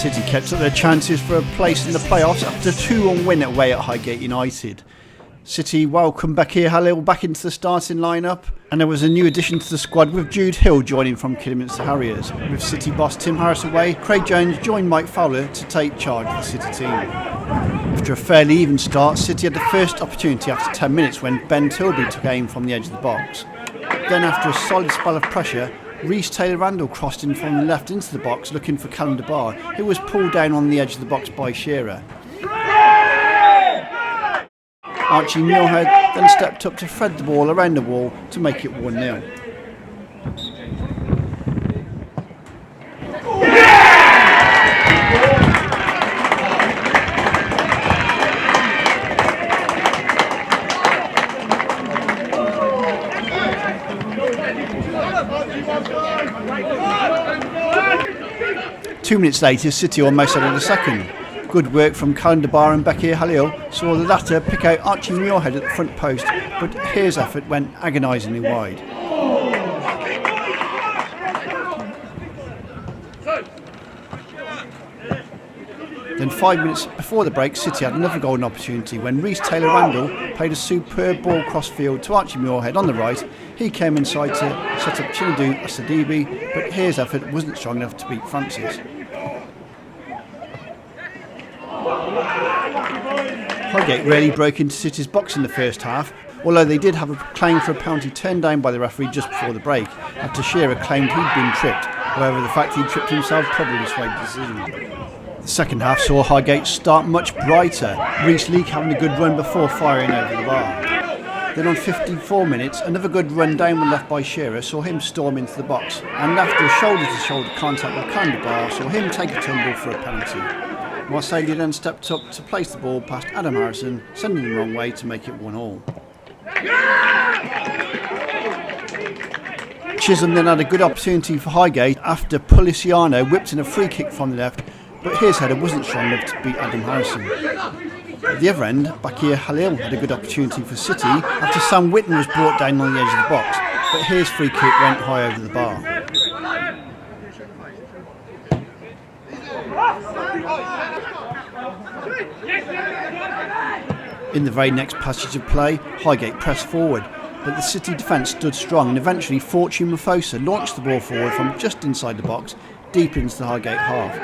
City kept up their chances for a place in the playoffs after a 2-1 win away at Highgate United. City welcomed Bakir Halil back into the starting lineup, and there was a new addition to the squad with Jude Hill joining from Kidderminster Harriers. With City boss Tim Harris away, Craig Jones joined Mike Fowler to take charge of the City team. After a fairly even start, City had the first opportunity after 10 minutes when Ben Tilbury took aim from the edge of the box. Then after a solid spell of pressure, Rhys Taylor-Randall crossed in from the left into the box looking for Callum DeBar, who was pulled down on the edge of the box by Shearer. Archie Muirhead then stepped up to thread the ball around the wall to make it 1-0. Two minutes later, City almost added a second. Good work from Callum DeBar and Bakir Halil saw the latter pick out Archie Muirhead at the front post, but his effort went agonisingly wide. Then 5 minutes before the break, City had another golden opportunity when Rhys Taylor-Randall played a superb ball cross field to Archie Muirhead on the right. He came inside to set up Chinadu Asadibi, but his effort wasn't strong enough to beat Francis. Highgate rarely broke into City's box in the first half, although they did have a claim for a penalty turned down by the referee just before the break, after Shearer claimed he'd been tripped. However, the fact he'd tripped himself probably swayed the decision. The second half saw Highgate start much brighter, Rhys Leake having a good run before firing over the bar. Then on 54 minutes, another good run down when left by Shearer saw him storm into the box, and after a shoulder-to-shoulder contact with Callum DeBar saw him take a tumble for a penalty. Marseille then stepped up to place the ball past Adam Harrison, sending him the wrong way to make it 1-1. Chisholm then had a good opportunity for Highgate after Policiano whipped in a free kick from the left, but his header wasn't strong enough to beat Adam Harrison. At the other end, Bakir Halil had a good opportunity for City after Sam Whitten was brought down on the edge of the box, but his free kick went high over the bar. In the very next passage of play, Highgate pressed forward, but the City defence stood strong and eventually Fortune Rafosa launched the ball forward from just inside the box, deep into the Highgate half.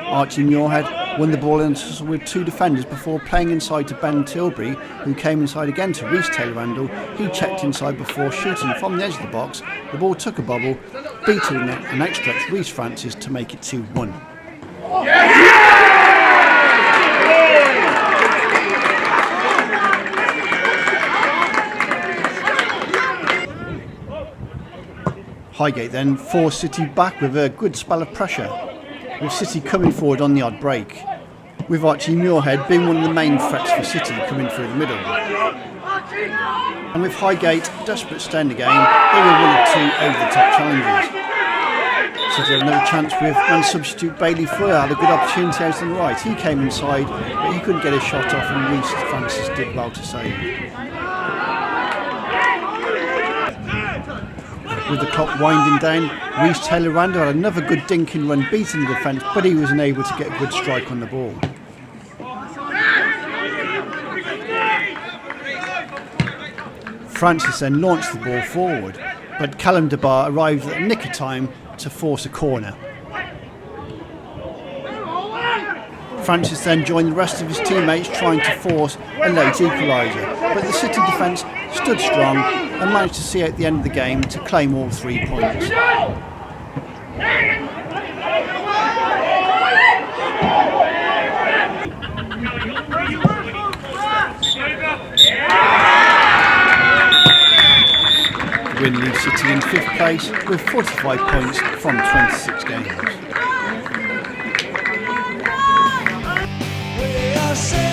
Archie Muirhead won the ball in with two defenders before playing inside to Ben Tilbury, who came inside again to Rhys Taylor-Randall. He checked inside before shooting from the edge of the box. The ball took a bobble, beating an outstretched Rhys Francis to make it 2-1. Highgate then forced City back with a good spell of pressure, with City coming forward on the odd break, with Archie Muirhead being one of the main threats for City coming through the middle. And with Highgate desperate to stay in the game, they were one or two over-the-top challenges. City had another chance with man substitute Bailey Fleur had a good opportunity out on the right. He came inside, but he couldn't get his shot off, and Rhys Francis did well to save. With the clock winding down, Rhys Taylor-Randall had another good dinking run beating the defence, but he was unable to get a good strike on the ball. Francis then launched the ball forward, but Callum DeBar arrived at the nick of time to force a corner. Francis then joined the rest of his teammates trying to force a late equaliser, but the City defence stood strong and managed to see out the end of the game to claim all 3 points. The win leaves City in 5th place with 45 points from 26 games. Say